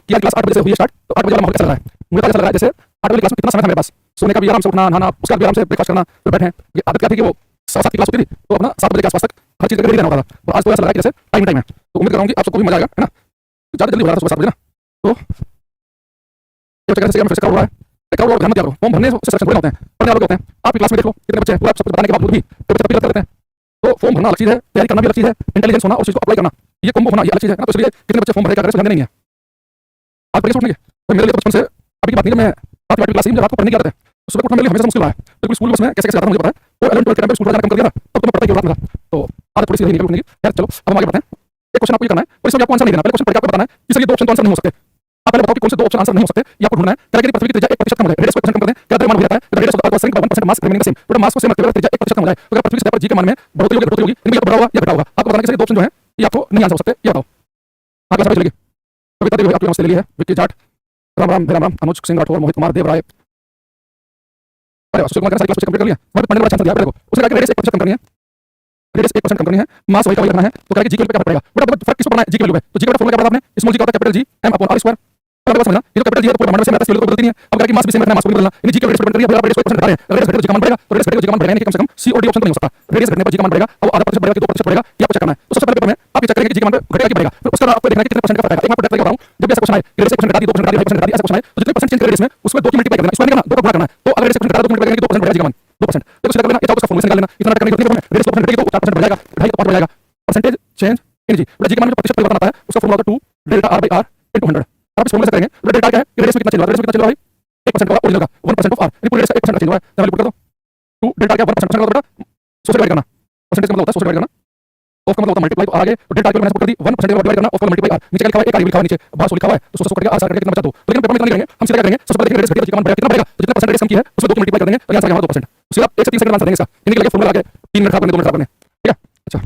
कि यार क्लास 8 बजे से हुई है स्टार्ट, तो 8 बजे वाला माहौल कैसा लग रहा है? मुझे तो ऐसा लग रहा है जैसे 8 बजे क्लास में कितना समय था मेरे पास, सोने का भी आराम से, उठना नहाना, उसके बाद भी आराम से ब्रेकफास्ट करना, फिर बैठे हैं। ये आदत क्या थी कि वो 7 की क्लास होती थी, तो अपना 7 बजे के आसपास तक हर चीज़ रेडी रहना होता था। और आज तो ऐसा लग रहा है कि जैसे टाइम टाइम है। तो उम्मीद कर रहा हूँ कि आप सबको भी मजा आएगा, है ना? ज़्यादा जल्दी हो रहा था सुबह 7 बजे ना, तो ये बच्चे कैसे फिर से कर रहा है, कर ध्यान मत दिया करो। फॉर्म भरने से सिलेक्शन थोड़े होते हैं, पढ़ने वाले होते हैं। आपकी क्लास में देख लो कितने बच्चे हैं, पूरा सब कुछ बताने के बावजूद भी बच्चे तभी करते रहते हैं। तो फॉर्म भरना अलग चीज़ है, तैयारी करना भी अलग चीज़ है, इंटेलिजेंस होना और चीज़ को अप्लाई करना, ये कॉम्बो होना ये अलग चीज़ है ना। तो इसलिए कितने बच्चे फॉर्म भरे कर ध्यान नहीं है। आप पढ़िए सोचेंगे भाई, मेरे लिए तो बचपन से अभी की बात नहीं है, मैं 7वीं क्लास में रात को पढ़ने की आदत है, तो सुबह उठना मेरे लिए हमेशा मुश्किल रहा है। बिल्कुल स्कूल बस में कैसे कैसे जाता मुझे पता है। और 11 12 के टाइम पे स्कूल जाना कम कर दिया ना, तब तो मैं पढ़ता ही रात में था। तो आदत थोड़ी सी रही निकल उठने की। खैर चलो अब हम आगे बढ़ते हैं। एक क्वेश्चन आपको ये करना है और इसमें आपको आंसर नहीं देना, पहले क्वेश्चन पढ़ के आपको बताना है कि सर ये दो ऑप्शन तो आंसर नहीं हो सकते। आप पहले बताओ कि कौन से दो ऑप्शन आंसर नहीं हो सकते, ये आपको ढूंढना है। क्या पृथ्वी की त्रिज्या 1% कम हो जाए, रेडियस को 1% कम कर दें, क्या द्रव्यमान हो जाता है, तो radius of the earth was sink by 1% mass remaining the same, total mass को सेम रखते हुए त्रिज्या 1% कम हो जाए, तो अगर पृथ्वी की सतह पर जी के मान में बढ़ोतरी होगी घटोतरी होगी, इनमें बढ़ा होगा या घटा होगा। आपको बताना है कि सर ये दो ऑप्शन जो है ये आपको नहीं आंसर हो सकते, ये बताओ। आगे समझ चलेगी। कविता देवी आपकी नमस्ते ले ली है, विक्की जाट, राम राम राम राम, अनुज सिंह राठौर, मोहित कुमार देव राय। अरे सुशील कुमार सारी क्लास कंप्लीट कर लिया, वहां पे पढ़ने वाला चांस दिया देखो। उसने कहा कि रेडियस 1% कम करनी है, रेडियस 1% कम करनी है, मास वही का वही रखना है, तो कह रहा है कि जी के वैल्यू पे क्या पड़ेगा। बड़ा फर्क किस पर पड़ना है, जी के वैल्यू पे। तो जी का फॉर्मूला क्या पढ़ा आपने, स्मॉल जी का होता है capital G m upon r square. अब बात समझना, ये तो कैपिटल जी है तो पूरे ब्रह्मांड में सेम रहता है, तो बदलती नहीं है। अब कह रहा है कि मास भी सेम रखना है, मास को भी बदलना, यानी जी के रेडियस पर डिपेंड करिए। आप रेडियस को 1% घटा रहे हैं, अगर रेडियस घटेगा जी का मान बढ़ेगा, तो रेडियस घटेगा जी का मान बढ़ेगा नहीं, कम से कम सी और डी ऑप्शन तो नहीं हो सकता। रेडियस घटने पर जी का मान बढ़ेगा और आधा प्रतिशत बढ़ेगा कि 2% बढ़ेगा, ये आपको चेक करना है। तो सबसे पहले पेपर में आप ये चेक करेंगे कि जी का मान घटेगा कि बढ़ेगा, फिर उसका आपको देखना है कि कितने परसेंट का फर्क आएगा। एक मैं आपको डायरेक्ट बताऊं, जब भी ऐसा क्वेश्चन आए रेडियस 1% घटा दी, 2% घटा दी, 5% घटा दी, ऐसा क्वेश्चन आए तो जितने परसेंट चेंज करें रेडियस में उसमें 2 की मल्टीप्लाई कर देना, इसको नहीं करना 2 का गुणा करना है। तो अगर रेडियस 1% घटा दो 2 मल्टीप्लाई करेंगे 2% बढ़ेगा जी का मान 2%। तो सीधा कर लेना, ये चाहो उसका फॉर्मूला निकाल लेना, इतना करने की जरूरत नहीं है। रेडियस 2% घटेगी तो 4% बढ़ जाएगा, 2.5 तो 5 बढ़ जाएगा। परसेंटेज चेंज इन जी, जी के मान में प्रतिशत परिवर्तन आता है, उसका फॉर्मूला होता है 2 delta r by r into 100। आप इस फॉर्मूले से करेंगे तो डेल्टा क्या है, रेडियस में कितना चल रहा है, रेडियस में कितना चल रहा है भाई 1% का ओरिजिनल का 1% ऑफ r, यानी पूरे रेडियस का 1% चेंज हुआ है। तो वैल्यू पुट कर दो 2 डेल्टा क्या 1% का बेटा 100 से डिवाइड करना, परसेंटेज का मतलब होता है 100 से डिवाइड करना, ऑफ का मतलब होता है मल्टीप्लाई। तो आगे तो डेल्टा की मैंने पुट कर दी 1% का डिवाइड करना, ऑफ का मल्टीप्लाई r, नीचे क्या लिखा हुआ है एक r लिखा हुआ है नीचे, बाहर 100 लिखा हुआ है, तो 100 कट गया r कट गया, कितना बचा 2। लेकिन पेपर में इतना नहीं करेंगे, हम सीधा क्या करेंगे, सबसे पहले देखेंगे रेडियस घटेगा, जी का मान बढ़ेगा, कितना बढ़ेगा, तो जितना परसेंट रेडियस कम की है उसमें 2 की मल्टीप्लाई कर देंगे, तो आंसर यहाँ 2%। सीधा 1 से 3 सेकंड आंसर देंगे इसका, इनके लगे फॉर्मूला आगे 3 मिनट खराब करने 2 मिनट खराब करने, ठीक है। अच्छा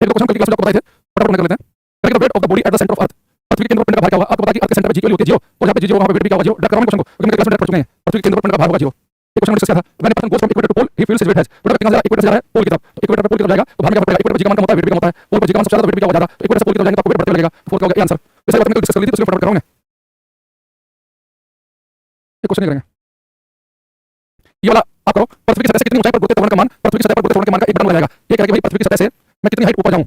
एक क्वेश्चन कल की क्लास में आपको बताए थे, फटाफट कर लेते हैं। Correct the weight of the body at the centre of earth, पृथ्वी के केंद्र पर पिंड का भार क्या होगा। आपको पता है कि अर्थ के सेंटर पे जी की वैल्यू होती है 0, और जहां पे जी 0 वहां पे वेट भी क्या होगा 0। डायरेक्ट करवाएंगे क्वेश्चन को, क्योंकि मेरे क्लास में डायरेक्ट पढ़ चुके हैं। पृथ्वी के केंद्र पर पिंड का भार होगा 0। ये क्वेश्चन डिस्कस किया था, when a person goes from equator to pole he feels his weight has, but कहां से इक्वेटर से जा रहा है पोल की तरफ, तो इक्वेटर पे पोल की तरफ जाएगा तो भार में क्या फर्क पड़ेगा, इक्वेटर पे जी का मान कम होता है, वेट भी कम होता है, पोल पे जी का मान सबसे ज्यादा, वेट भी क्या होगा ज्यादा, तो इक्वेटर से पोल की तरफ जाएंगे तो आपको वेट बढ़ते लगेगा, फोर्थ क्या होगा, ये आंसर। जैसे बात में डिस्कस कर ली थी, तो इसको फटाफट कराऊंगा, ये क्वेश्चन नहीं करेंगे। ये वाला आप करो, पृथ्वी की सतह से कितनी ऊंचाई पर गुरुत्व त्वरण का मान, पृथ्वी की सतह पर गुरुत्व त्वरण के मान का 1 बटा हो जाएगा। ये कह रहा है कि भाई पृथ्वी की सतह से मैं कितनी हाइट ऊपर जाऊं,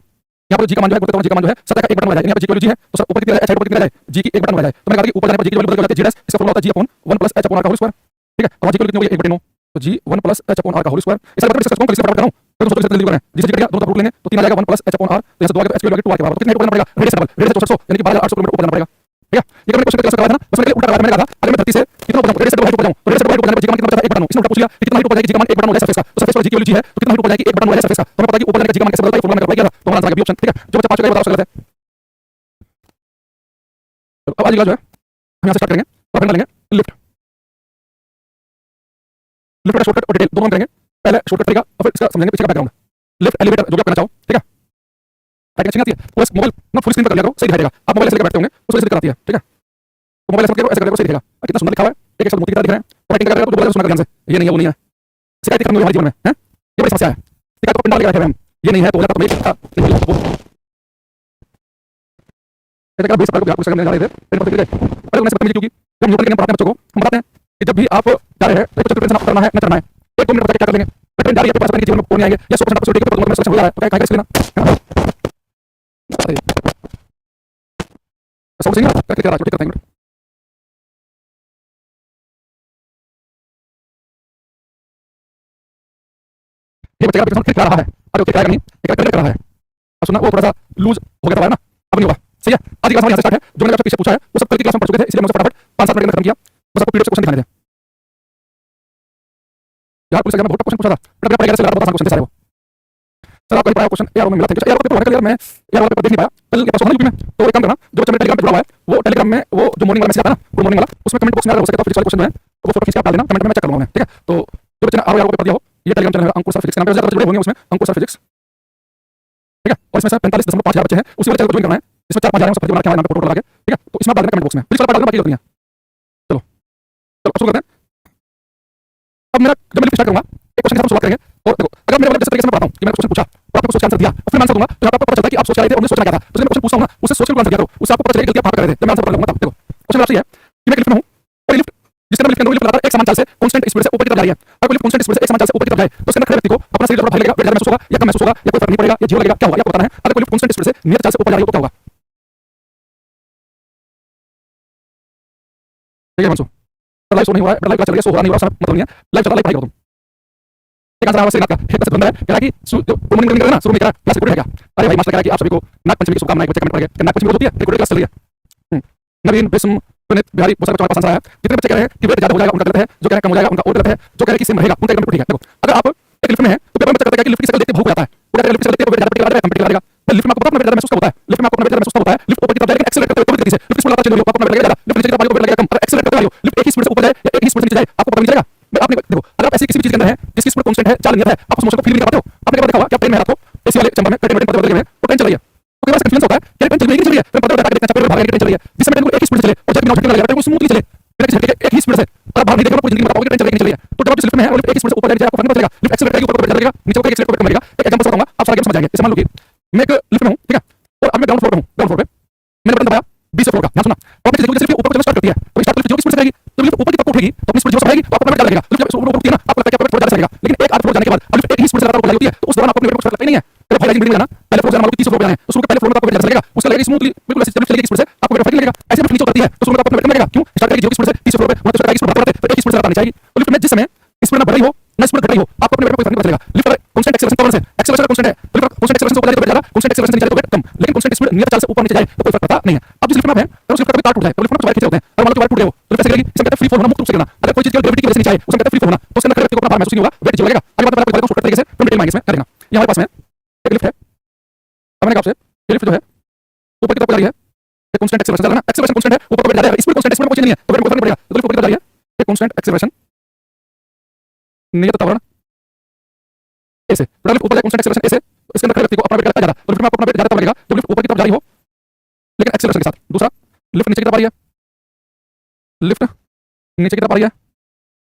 यहाँ पर जी का मान जो है गुरुत्व त्वरण जी का मान जो है सतह का 1 बटा हो जाएगा। यहाँ पर जी की वैल्यू जी है तो सर ऊपर कितनी हाइट ऊपर कितनी जाए, जी की 1 बटा हो जाए। तो मैं कहा कि ऊपर जाने पर जी की वैल्यू बदल जाती है, जी डैश, इसका फॉर्मूला होता है g upon 1 plus h upon r का होल स्क्वायर, ठीक है। और जी की वैल्यू कितनी होगी 1/9, तो जी 1 प्लस h अपॉन r का होल स्क्वायर। इसे मतलब डिस्कस कौन किसी फटाफट कराऊं, फिर तो सोचो जल्दी करें, जी से जी कट गया, दोनों का रूट लेंगे तो 3 आ जाएगा 1 प्लस h अपॉन r, तो यहाँ से 2 आ गया तो h की वैल्यू 2 r के बराबर, तो कितने ऊपर जाना पड़ेगा, रेडियस डबल, रेडियस 400 यानी कि 12800 किलोमीटर ऊपर जाना पड़ेगा, ठीक है। ये मैंने क्वेश्चन कैसे करवाया था ना, बस मैंने उल्टा करवाया था। मैंने कहा था अगर मैं धरती से कितना ऊपर जाऊं, रेडियस डबल हाइट ऊपर जाऊं, तो रेडियस डबल हाइट ऊपर जाने पर जी का मान कितना बचता है 1 बटा 9। इसने उल्टा पूछ लिया कि कितना हाइट ऊपर जाएगी, जी का मान 1 बटा 9 है सरफेस का, तो सरफेस पर जी की वैल्यू जी है तो कितना हाइट ऊपर जाएगी 1 बटा 9 है सरफेस का। तो हमें पता है कि ऊपर जाने का जी का मान कैसे बदलता है, फॉर्मूला में अप्लाई किया था, तो हमारा आंसर आ गया बी ऑप्शन, ठीक है। जो बच्चा 5 का बताओ उसका गलत है। तो अब आज की क्लास जो है हम यहां से स्टार्ट करेंगे और अपना लेंगे लिफ्ट। लिफ्ट का शॉर्टकट और डिटेल दोनों हम करेंगे, पहले शॉर्टकट तरीका और फिर इसका समझेंगे पीछे का बैकग्राउंड। लिफ्ट एलिवेटर जो भी आप करना चाहो, ठीक है। टाइपिंग अच्छी आती है, बस मोबाइल ना फुल स्क्रीन पर कर लिया करो, सही दिखाएगा। आप मोबाइल ऐसे लेकर बैठते होंगे उसको ऐसे दिखाती है, ठीक है। तो मोबाइल ऐसे करो, ऐसे करो, सही दिखेगा। कितना सुंदर लिखा हुआ है, एक एक शब्द मोती की तरह दिख रहा है, और राइटिंग कर रहे हो तो बोला सुनना ध्यान से, ये नहीं है वो नहीं है, शिकायत करनी हमारे जीवन में है, ये बड़ी समस्या है। शिकायत को पिंडाल लेकर बैठे हैं हम, ये नहीं है तो बोला तो मैं ऐसे कर 20 को बिहार पुस्तक में जा रहे थे, फिर पता चल गए अरे उन्हें बदतमीजी क्योंकि जब न्यूटन के नियम पढ़ाते हैं बच्चों को, हम बताते हैं कि जब भी आप जा रहे हैं तो कुछ ट्रेन से उतरना है न चढ़ना है, 1-2 मिनट बता के क्या कर लेंगे, ट्रेन जा रही है तो पैसा जीवन में कौन आएंगे या 100% अपॉर्चुनिटी के ऊपर सिलेक्शन हो जा रहा है तो क्या इसलिए ना साउंड सिंगर क्या कर रहा है, ये बच्चा का क्लिक कर रहा है, अरे ओके क्या करनी एक क्लिक कर रहा है, अब सुनना वो थोड़ा सा लूज हो गया था ना, अब नहीं होगा, सही है। आज की क्लास में यहां से स्टार्ट है, जो मैंने आपसे पीछे पूछा है वो सब कल की क्लास में पढ़ चुके थे, इसलिए मैंने फटाफट 5-7 मिनट में खत्म किया, बस आपको पीडीएफ से क्वेश्चन दिखाने थे यार। पुलिस एग्जाम में बहुत टफ क्वेश्चन पूछा था, बट मैं पढ़ाई से लगा बहुत आसान क्वेश्चन थे सारे वो। सर आपको पढ़ाया क्वेश्चन यार में मिला था, यार पेपर क्लियर मैं यार वाला पेपर देख नहीं पाया कल के पास होना यूपी में, तो एक काम करना जो बच्चा मेरे टेलीग्राम पे जुड़ा हुआ है वो टेलीग्राम में वो जो मॉर्निंग वाला मैसेज आता है ना गुड मॉर्निंग वाला, उसमें कमेंट बॉक्स में अगर हो सके तो फिजिक्स वाले क्वेश्चन है वो फोटो खींच के आप डाल देना, कमेंट में मैं चेक कर लूंगा, ठीक है। तो जो बच्चे ने आरो यार पेपर दिया हो, ये टेलीग्राम चैनल है अंकुर सर फिजिक्स के नाम पे ज्यादा जुड़े होंगे उसमें, अंकुर सर फिजिक्स, ठीक है। और इसमें से 45.5000 बच्चे हैं, उसी वाले चैनल को ज्वाइन करना है, इसमें 4-5 हजार सब बना के हमारे नाम पे फोटो लगा के, ठीक है। तो इसमें डाल देना कमेंट बॉक्स में, फिजिक्स वाला डाल देना, बाकी होती है। चलो चलो शुरू करते हैं। अब मेरा जब मैं स्टार्ट करूंगा एक क्वेश्चन के साथ शुरुआत करेंगे, और देखो अगर मेरे वाले जिस तरीके से मैं पढ़ाता हूं कि मैंने क्वेश्चन पूछा और आपने सोच के आंसर दिया और फिर मैं आंसर दूंगा तो यहां पे आपको पता चलता है कि आप सोच रहे थे और मुझे सोचना क्या था, तो जब मैं क्वेश्चन पूछता हूं ना उससे सोच के आंसर दिया करो, उससे आपको पता चलेगा गलती आप कहां पे कर रहे थे। जब मैं आंसर पढ़ लूंगा तब देखो क्वेश्चन आपसे है कि मैं लिफ्ट में हूं और ये लिफ्ट जिसके अंदर लिफ्ट के अंदर लिफ्ट लगातार एक समान चाल से कांस्टेंट स्पीड से ऊपर की तरफ जा रही है। अगर कोई लिफ्ट कांस्टेंट स्पीड से एक समान चाल से ऊपर की तरफ जाए तो उसके अंदर खड़े व्यक्ति को अपना शरीर थोड़ा भारी लगेगा, वेट ज्यादा महसूस होगा या कम महसूस होगा या कोई फर्क नहीं पड़ेगा या जीरो लगेगा, क्या होगा ये आपको बताना है। अगर कोई लिफ्ट कांस्टेंट स्पीड से नियत चाल से ऊपर जा रही हो तो क्या होगा? ठीक है मंसू, लाइव शो नहीं हुआ है, लाइव क्लास चल रही है, शो हो रहा नहीं हो रहा मतलब नहीं है, लाइव चल रहा, लाइव पढ़ाई करो तुम। एक आंसर आपसे नाक का एक से बंदा है कह रहा है कि जो मॉर्निंग मॉर्निंग ना शुरू में कह रहा है क्लास रिकॉर्ड है क्या? अरे भाई मास्टर कह रहा है कि आप सभी को नाग पंचमी की शुभकामनाएं, बच्चे कमेंट कर गए नाग पंचमी होती है, रिकॉर्ड क्लास चल रही है। नवीन बिस्म पुनीत बिहारी बहुत सारे बच्चों का आंसर आया। कितने बच्चे कह रहे हैं कि वेट ज्यादा हो जाएगा उनका गलत है, जो कह रहे हैं कम हो जाएगा उनका और गलत है, जो कह रहे हैं कि सेम रहेगा उनका एकदम ठीक है। देखो अगर आप एक लिफ्ट में हैं तो पेपर में बच्चा कहता है कि लिफ्ट की शक्ल देखते भूख जाता है, वो कहता है लिफ्ट की शक्ल देखते वेट ज्यादा पड़ेगा कंप्लीट करेगा। लिफ्ट में आपको अपना वेट ज्यादा महसूस होता है, लिफ्ट में आपको अपना वेट ज्यादा महसूस होता है, लिफ्ट ऊपर की तरफ जाएगी एक्सेलरेट करते हुए गति से, लिफ्ट स्पीड लगातार चल रही हो आपको अपना वेट लगेगा ज्यादा, लिफ्ट नीचे की तरफ वेट लगेगा कम, और एक्सेलरेट करते हुए लिफ्ट एक ही स्पीड से ऊपर जाए या एक ही स्पीड से नीचे जाए आपको पता नहीं चलेगा। आपने देखो अगर आप ऐसी किसी भी चीज के अंदर है जिसकी स्पीड कांस्टेंट है, चाल नियत है, आप उस मोशन को फील नहीं कर पाते हो। आपने कभी देखा होगा कि आप ट्रेन में रात को एसी वाले चंबा में ट्रेन में बदल गए तो ट्रेन चल रही है तो कई बार कंफ्यूजन होता है कि ट्रेन चल रही है कि चल रही है, फिर पता होता है कि ट्रेन भाग रही है, ट्रेन चल रही है, जिस समय ट्रेन को एक ही स्पीड से चले और जब बिना झटके लगे ट्रेन को स्मूथली चले बिना किसी झटके के एक ही स्पीड से, और आप बाहर नहीं देखेंगे पूरी जिंदगी में बताओगे ट्रेन चल रही है कि नहीं चल रही है। तो जब आप जिस लिफ्ट में है और लिफ्ट एक ही स्पीड से ऊपर जाएगी आपको फर्क नहीं पड़ेगा, लिफ्ट एक्सेलरेट करेगी ऊपर को जाएगा नीचे को एक्सेलरेट को मरेगा। एक एग्जांपल बताऊंगा आप सारा गेम समझ जाएंगे। जैसे मान लो कि मैं एक लिफ्ट में हूं, ठीक है, और अब मैं ग्राउंड फ्लोर पे हूं, ग्राउंड फ्लोर पे मैंने बटन दबाया 20 फ्लोर का, ध्यान सुनना, और आप देखोगे जैसे ऊपर को स्टार्ट करती है तो स्टार्ट लिफ्ट जो स्पीड से जाएगी तो लिफ्ट ऊपर की तरफ उठेगी तो अपनी स्पीड जो बढ़ाएगी तो आपको वेट ज्यादा लगेगा, लिफ्ट ऊपर उठती है ना आपको लगता है कि वेट ज्यादा लगेगा, लेकिन एक आध फ्लोर जाने के बाद अब लिफ्ट एक ही स्पीड से लगातार ऊपर जाती है तो उस दौरान आपको वेट को लगता ही नहीं है। तो भाई बिल्डिंग में जाना पहले फ्लोर जाना मान लो 30 फ्लोर पे जाना है तो शुरू के पहले फ्लोर में आपको वेट ज्यादा लगेगा, उसका लगेगा स्मूथली बिल्कुल ऐसे लिफ्ट चलेगी स्पीड से आपको वेट लगेगा। ऐसे लिफ्ट नीचे उतरती है तो शुरू में आपको वेट लगेगा, क्यों स्टार्ट करेगी जो स्पीड से 30 फ्लोर पे वहां तो स्टार्ट करेगी स्पीड बढ़ाते तो एक स्पीड से लगातार चाहिए। तो लिफ्ट में जिस समय स्पीड ना बढ़ रही हो ना स्पीड घट रही हो आपको अपने वेट में कोई फर्क नहीं पड़ेगा। लिफ्ट कांस्टेंट एक्सेलरेशन टॉलरेंस है, एक्सेलरेशन कांस्टेंट है, तो लिफ्ट कांस्टेंट एक्सेलरेशन से ऊपर जाए तो वेट ज्यादा, कांस्टेंट एक्सेलरेशन से नीचे जाए तो वेट कम, लेकिन कांस्टेंट स्पीड नियत चाल से ऊपर नीचे जाए तो कोई फर्क पड़ता नहीं है। अब जिस लिफ्ट में आप हैं अगर उस लिफ्ट का कभी तार टूट जाए तो लिफ्ट में वायर खींचे होते हैं और मान लो कि वायर टूट गए हो तो लिफ्ट ऐसे गिरेगी, इसमें कहते हैं फ्री फॉल होना, मुक्त रूप से गिरना। अगर कोई चीज केवल ग्रेविटी की वजह से नीचे आए उसमें कहते हैं फ्री फॉल होना, तो उसके अंदर खड़े व्यक्ति को अपना भार महसूस नहीं होगा, वेट नीचे लगेगा। आगे बात आपको शॉर्टकट तरीके से फिर डिटेल में आएंगे इसमें करेंगे। ये हमारे पास में एक लिफ्ट है, अब मैंने कहा आपसे ये लिफ्ट जो है ऊपर की तरफ जा रही है, एक कांस्टेंट एक्सेलरेशन चल रहा है ना, एक्सेलरेशन कांस्टेंट है, ऊपर को वेट ज्यादा है, स्पीड कांस्टेंट, स्पीड में कोई चेंज नहीं है तो वेट में कोई फर्क नहीं पड़ेगा। तो लिफ्ट ऊपर की तरफ जा रही है, एक कांस्टेंट एक्सेलरेशन नियत त्वरण ऐसे तो लिफ्ट ऊपर जाए कांस्टेंट एक्सेलरेशन ऐसे, तो इसके अंदर खड़े व्यक्ति को अपना वेट लगता है ज्यादा, तो लिफ्ट में आपको अपना वेट ज्यादा तब लगेगा जब लिफ्ट ऊपर की तरफ जा रही हो लेकिन एक्सेलरेशन के साथ। दूसरा लिफ्ट नीचे की तरफ आ रही है, लिफ्ट नीचे की तरफ आ रही है,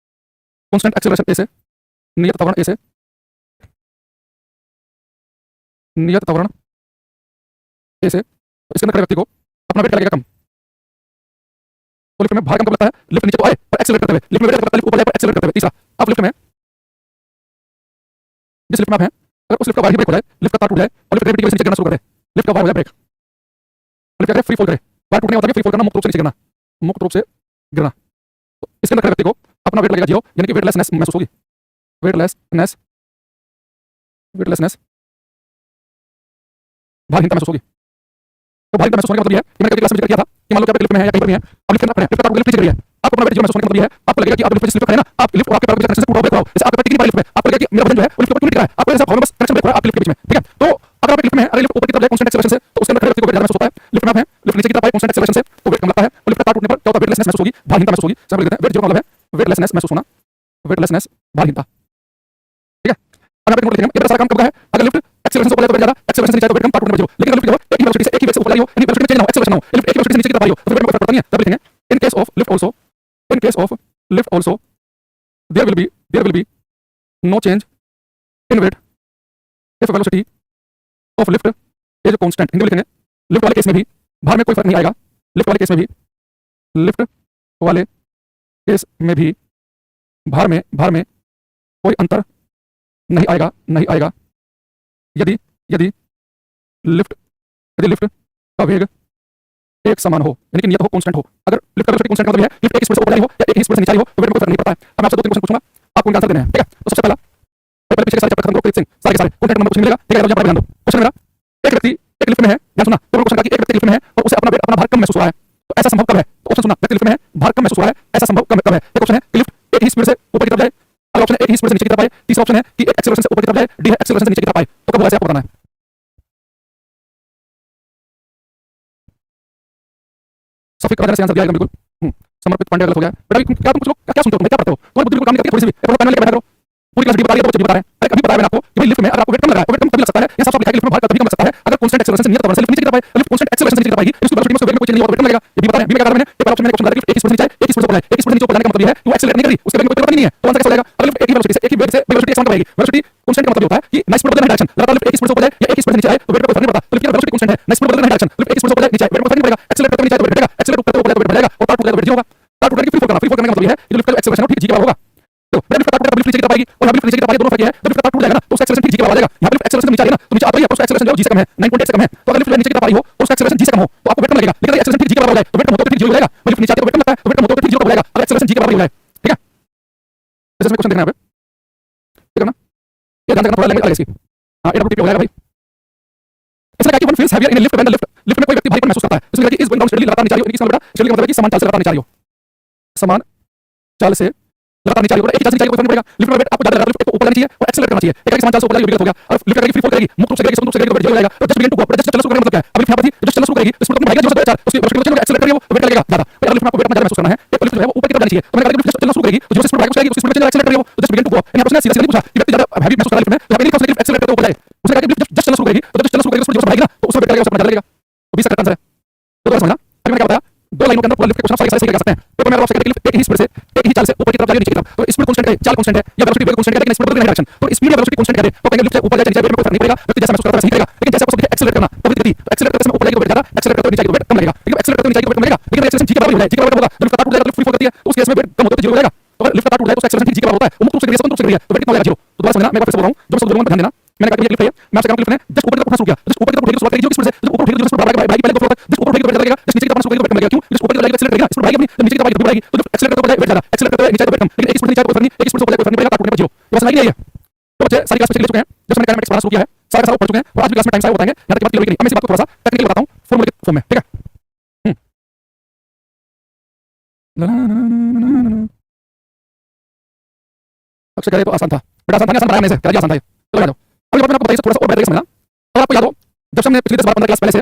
कांस्टेंट एक्सेलरेशन ऐसे, नियत त्वरण ऐसे, नियत त्वरण ऐसे, तो इसके अंदर खड़े व्यक्ति को अपना वेट लगेगा कम, तो लिफ्ट में भार कम लगता है, लिफ्ट नीचे को आए और एक्सेलरेट करते हुए लिफ्ट में वेट लगता है, लिफ्ट ऊपर जाए पर एक्सेलरेट करते हुए। तीसरा आप लिफ्ट में जिस लिफ्ट में आप हैं अगर उस लिफ्ट का वायर ब्रेक हो जाए, लिफ्ट का तार टूट जाए और लिफ्ट ग्रेविटी की वजह से नीचे गिरना शुरू कर दे, लिफ्ट का वायर हो जाए ब्रेक, लिफ्ट क्या करे फ्री फॉल करे, वायर टूटने का मतलब फ्री फॉल करना, मुक्त रूप से नीचे गिरना, मुक्त रूप से गिरना। तो इसके अंदर खड़े व्यक्ति को अपना वेट लगेगा जीरो, यानी कि वेटलेसनेस महसूस होगी, वेटलेसनेस, वेटलेसनेस, भारहीनता महसूस होगी। तो भारहीनता महसूस होने का मतलब ये है कि मैंने कभी क्लास में जिक्र किया था कि मान लो कि आप एक लिफ्ट में हैं या कहीं पर भी हैं, अब लिफ्ट करना है, लिफ्ट का लिफ्ट नीचे गिर रही है, आपको अपना वेट जीरो महसूस होने का मतलब ये है आपको लगेगा कि आप लिफ्ट जिस लिफ्ट पे खड़े हैं ना, आप लिफ्ट आपके पैर के कनेक्शन से टूटा हुआ ब्रेक जैसे आपके पैर टिक नहीं पा रही लिफ्ट में, आपको लगेगा कि मेरा वजन जो है वो लिफ्ट पर टूट रहा है, आपको ऐसा भाव में बस कनेक्शन ब्रेक हो रहा है आपके लिफ्ट के बीच में, ठीक है। तो अगर आप एक लिफ्ट में हैं, अगर लिफ्ट ऊपर की तरफ जाए कांस्टेंट एक्सेलरेशन से तो उसके अंदर खड़े व्यक्ति को वेट ज्यादा महसूस होता है, लिफ्ट में आप हैं, लिफ्ट नीचे की तरफ आए कांस्टेंट एक्सेलरेशन से तो वेट कम लगता है, और लिफ्ट का तार टूटने पर क्या होता है वेटलेसनेस महसूस होगी, भारहीनता महसूस होगी। सब लिख देते हैं वेट जीरो का मतलब है वेटलेसनेस महसूस होना, वेटलेसनेस, भारहीनता, ठीक है। अगर आप एक नोट लिखेंगे ये सारा काम कब का है, अगर लिफ्ट एक्सेलरेशन से ऊपर जाए तो वेट ज्यादा, एक्सेलरेशन से नीचे जाए तो वेट कम, तार टूटने पर जीरो, लेकिन अगर लिफ्ट जो एक ही वेलोसिटी से एक ही वेग से ऊपर जा रही हो, यानी वेलोसिटी में चेंज ना हो, एक्सेलरेशन ना हो, लिफ्ट एक ही वेलोसिटी से नीचे की तरफ आ रही हो तो वेट में कोई फर्क पड़ता नहीं है। तब लिखेंगे इन case of lift also, in case of lift also there will be no change in weight if velocity of lift is constant। Hindi में लिखेंगे लिफ्ट वाले केस में भी भार में कोई फर्क नहीं आएगा, लिफ्ट वाले केस में भी, लिफ्ट वाले केस में भी भार में कोई अंतर नहीं आएगा, नहीं आएगा यदि यदि लिफ्ट का वेग एक समान हो, यानी कि नियत हो, कांस्टेंट हो। अगर लिफ्ट का वेलोसिटी कांस्टेंट मतलब है लिफ्ट एक ही स्पीड से ऊपर जा रही हो या एक ही स्पीड से नीचे आ रही हो तो वेट में कोई फर्क नहीं पड़ता है। अब मैं आपसे दो तीन क्वेश्चन पूछूंगा, आपको इनका आंसर देना है, ठीक है। तो सबसे पहला पहले पीछे के सारे चैप्टर खत्म करो, क्लिक सिंह सारे के सारे कॉन्टैक्ट नंबर कुछ मिलेगा, ठीक है। जरा ध्यान दो, क्वेश्चन मेरा एक व्यक्ति एक लिफ्ट में है, ध्यान सुनना, तो क्वेश्चन का कि एक व्यक्ति लिफ्ट में है और उसे अपना भार कम महसूस हो रहा है, तो ऐसा संभव कब है? तो ऑप्शन सुनना, व्यक्ति लिफ्ट में है, भार कम महसूस हो रहा है, ऐसा संभव कब है? एक ऑप्शन है कि लिफ्ट एक ही स्पीड से ऊपर की तरफ जाए, अगला ऑप्शन है एक ही स्पीड से नीचे की तरफ आए, तीसरा ऑप्शन है कि एक्सेलरेशन से ऊपर की तरफ जाए, डी है एक्सेलरेशन से नीचे की तरफ आए। तो कब होगा ऐसे आपको बताना है। सफिक वगैरह से आंसर दिया एकदम बिल्कुल समर्पित पांडे गलत हो गया। बेटा क्या तुम कुछ लोग क्या सुनते हो, क्या पढ़ते हो, तुम्हारी बुद्धि को काम नहीं करती थोड़ी सी भी, एक पैनल लेके बैठा करो, पूरी क्लास बता रही है तो बच्चे भी बता रहे हैं। अरे कभी बताया मैंने आपको कि भाई लिफ्ट में अगर आपको वेट कम लग रहा है, वेट कम तभी लग सकता है, ये सब लिखा है कि लिफ्ट में भार कभी कम लग सकता है अगर कांस्टेंट एक्सेलरेशन से नियत त्वरण से लिफ्ट नीचे की तरफ आए, लिफ्ट कांस्टेंट एक्सेलरेशन से नीचे की तरफ आएगी, इसकी वेलोसिटी में से वेट में कोई चेंज नहीं होगा, वेट कम लगेगा, ये भी बता रहे हैं। भी मैं कह रहा मैंने एक ऑप्शन मैंने क्वेश्चन डाला कि एक ही स्पीड से नीचे एक ही स्पीड से ऊपर जाए, एक ही स्पीड से नीचे ऊपर जाने का मतलब ये है कि वो एक्सेलरेट नहीं कर रही, उसके वेग में कोई परिवर्तन नहीं है, तो आंसर कैसे हो जाएगा? अगर लिफ्ट एक ही वेलोसिटी से एक ही वेग से वेलोसिटी एक समान कब आएगी, वेलोसिटी कांस्टेंट का मतलब होता है कि नाइस स्पीड बदलना है डायरेक्शन, लगातार लिफ्ट एक ही स्पीड से ऊपर जाए या एक ही स्पीड से नीचे आए तो वेट में कोई फर्क नहीं पड़ता, तो लिफ्ट की वेलोसिटी कांस्टेंट है, नाइस स्पीड बदलना है डायरेक्शन, लिफ्ट एक ही स्पीड से ऊपर जाए नीचे आए वेट में फर्क नहीं पड़ेगा, एक्सेलरेट करते नीचे आए तो वेट बढ़ेगा, एक्सेलरेट ऊपर ऊपर जाए तो वेट बढ़ेगा और तार टूट जाए तो वेट 0 होगा। तार टूटने की फ्री फॉल करने का मतलब ये है कि जो लिफ्ट का जो एक्सेलरेशन है ठीक जी के बराबर होगा। तो जब लिफ्ट का तार टूटेगा लिफ्ट नीचे की तरफ आएगी और लिफ्ट नीचे की तरफ आएगी, दोनों फर्क ये है जब लिफ्ट का तार टूट जाएगा ना तो उसका एक्सेलरेशन ठीक जी के बराबर आ जाएगा। यहाँ पे लिफ्ट एक्सेलरेशन नीचे आ रही है ना तो नीचे आ रही है तो उसका एक्सेलरेशन जो है जी से कम है, 9.8 से कम है। तो अगर लिफ्ट नीचे की तरफ आ रही हो तो उसका एक्सेलरेशन जी से कम हो तो आपको वेट कम लगेगा, लेकिन एक्सेलरेशन ठीक जी के बराबर हो जाए तो वेट कम होता है ठीक 0 हो जाएगा। लिफ्ट नीचे आती है तो वेट कम लगता है तो वेट कम होता है ठीक 0 हो जाएगा अगर एक्सेलरेशन जी के बराबर हो जाए। ठीक है, जैसे क्वेश्चन देखना है यहाँ पे, ठीक है ना, ये ध्यान रखना थोड़ा लैंग्वेज अलग है इसकी। हां ये डब्ल्यू पे हो जाएगा भाई। इसलिए कहा कि one feels heavier in lift when the lift में कोई व्यक्ति भारीपन महसूस करता है, इसलिए कि इज गोइंग डाउन स्टेडली लगातार नीचे आ रही हो, इनकी बेटा स्टेडली का मतलब है कि समान चाल से लगातार नीचे आ रही हो, समान चाल से लगातार नीचे आ रही हो, एक ही चाल से नीचे कोई फर्क नहीं पड़ेगा। लिफ्ट में वेट आपको ज्यादा लगा लिफ्ट को ऊपर जाना चाहिए और एक्सेलरेट करना चाहिए, एक ही समान चाल से ऊपर जाएगी हो गया। और लिफ्ट करेगी फ्री फॉल करेगी, मुक्त रूप से करेगी, स्वतंत्र रूप से करेगी तो वेट 0 हो जाएगा। तो just begin to go, just चलना शुरू करने का मतलब क्या है, अभी यहां पर थी जस्ट चलना शुरू करेगी तो स्पीड अपनी भागेगी 0 से 4 उसकी वेलोसिटी एक्सेलरेट करेगी वो वेट लगेगा ज्यादा। अगर लिफ्ट में आपको वेट ज्यादा महसूस करना है एक लिफ्ट जो है वो ऊपर की तरफ जानी चाहिए तो मैंने कहा कि लिफ्ट चलना शुरू करेगी तो जो स्पीड भागेगी उसकी स्पीड एक्सेलरेट करेगी वो जस्ट बिगिन टू गो। यहां पर उसने सीधा सीधा पूछा कि व्यक्ति ज्यादा हैवी महसूस कर रहा है लिफ्ट में तो यहां पे लिफ्ट एक्सेलरेट करते ऊपर जाए, उसने कहा कि लिफ्ट जस्ट चलना शुरू करेगी तो जस्ट चलना शुरू करेगी स्पीड जो भागेगी ना तो उसमें वेट लगेगा, उसमें लगेगा। तो 20 का आंसर है। तो दोबारा समझना, अभी मैंने क्या बताया दो लाइनों के अंदर पूरा लिफ्ट के क्वेश्चन सारे कर सकते हैं। पेपर में अगर आपसे लिफ्ट एक ही स्पीड से एक ही चाल से ऊपर की तरफ जाएगी नीचे की तरफ तो स्पीड कांस्टेंट है, चाल कांस्टेंट है या वेलोसिटी वेग कांस्टेंट है, लेकिन स्पीड बदल रही है डायरेक्शन। तो स्पीड या वेलोसिटी कांस्टेंट करे तो कहेंगे लिफ्ट से ऊपर जाए नीचे वेट में कोई फर्क नहीं पड़ेगा, व्यक्ति जैसा महसूस करता है वैसे ही करेगा। लेकिन जैसे आपको एक्सेलरेट करना तो गति तो एक्सेलरेट करते समय ऊपर जाएगी तो वेट ज्यादा, एक्सेलरेट करते नीचे जाएगी तो वेट कम लगेगा। लेकिन एक्सेलरेट करते नीचे जाएगी तो वेट कम लगेगा, लेकिन एक्सेलरेशन जी के बराबर हो जाए, जी के बराबर होगा जब लिफ्ट का तार टूट जाएगा तो लिफ्ट फ्री फॉल करती है तो उस केस में वेट कम होता है तो 0 हो जाएगा। तो अगर लिफ्ट का तार टूट जाए तो एक्सेलरेशन जी के बराबर होता है, वो मुक्त रूप से गिर रही है, स्वतंत्र रूप से गिर रही है तो वेट कितना हो जाएगा 0। तो दोबारा समझना, मैं एक बार फिर से बोल रहा हूं, जो मैं बोलूंगा ध्यान देना। मैंने कहा कि ये लिफ्ट है, मैं आपसे कह रहा हूं लिफ्ट ने जस्ट ऊपर की तरफ उठना शुरू किया, जस्ट ऊपर की तरफ उठेगी तो शुरुआत करेगी जो स्पीड से, जस्ट ऊपर उठेगी तो स्पीड बराबर बाइक पहले दो फ्लोर तक, जस्ट ऊपर उठेगी तो वेट लगेगा, जस्ट नीचे की तरफ शुरू करेगी तो वेट कम लगेगा। क्यों? जस्ट ऊपर की तरफ जाएगी एक्सेलरेट करेगा, स्पीड बढ़ाएगी अपनी, जब नीचे की तरफ आएगी तो बढ़ाएगी तो एक्सेलरेट करते ऊपर वेट ज्यादा, एक्सेलरेट करते नीचे वेट कम, लेकिन एक स्पीड नीचे कोई फर्क नहीं, एक स्पीड से ऊपर जाए कोई फर्क नहीं पड़ेगा, तार टूटने पर 0। ये बस समझ नहीं है। तो बच्चे सारी क्लास में ले चुके हैं, जब मैंने काइनेमेटिक्स पढ़ाना शुरू किया है सारा का सारा पढ़ चुके हैं और आज भी क्लास में टाइम से बताएंगे, यहां तक बात क्लियर होगी नहीं। अब मैं इस बात को थोड़ा सा टेक्निकली बताता हूं फॉर्मूले के फॉर्म में, ठीक है। अक्षय कह रहे तो आसान था बेटा, आसान था, आसान बनाया मैंने से कह दिया आसान था ये, चलो आ जाओ। अभी मैं आपको बताइए थोड़ा सा और बेहतर समझना। तो आपको याद हो जब से हमने पिछली 10-12-15 क्लास पहले से